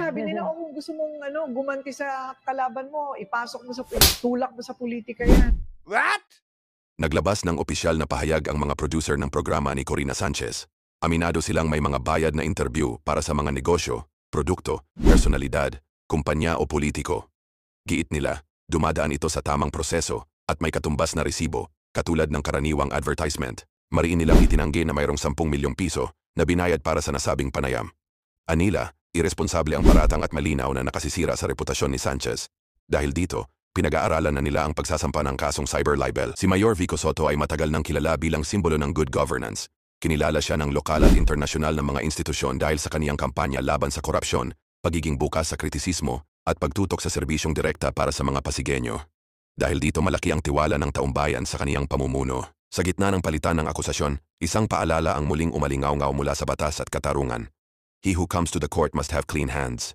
sabi nila, "Oh, kung gusto mong ano, gumanti sa kalaban mo, ipasok mo sa tulak mo sa politika 'yan." What? Naglabas ng opisyal na pahayag ang mga producer ng programa ni Corina Sanchez. Aminado silang may mga bayad na interview para sa mga negosyo, produkto, personalidad, kumpanya o politiko. Giit nila, dumadaan ito sa tamang proseso at may katumbas na resibo, katulad ng karaniwang advertisement. Mariin nilang itinanggi na mayroong 10 milyong piso na binayad para sa nasabing panayam. Anila, iresponsable ang paratang at malinaw na nakasisira sa reputasyon ni Sanchez. Dahil dito, pinag-aaralan na nila ang pagsasampa ng kasong cyber libel. Si Mayor Vico Soto ay matagal nang kilala bilang simbolo ng good governance. Kinilala siya ng lokal at internasyonal ng mga institusyon dahil sa kaniyang kampanya laban sa korupsyon, pagiging bukas sa kritisismo, at pagtutok sa serbisyong direkta para sa mga Pasigueño. Dahil dito malaki ang tiwala ng taumbayan sa kaniyang pamumuno. Sa gitna ng palitan ng akusasyon, isang paalala ang muling umalingaw-ngaw mula sa batas at katarungan. He who comes to the court must have clean hands.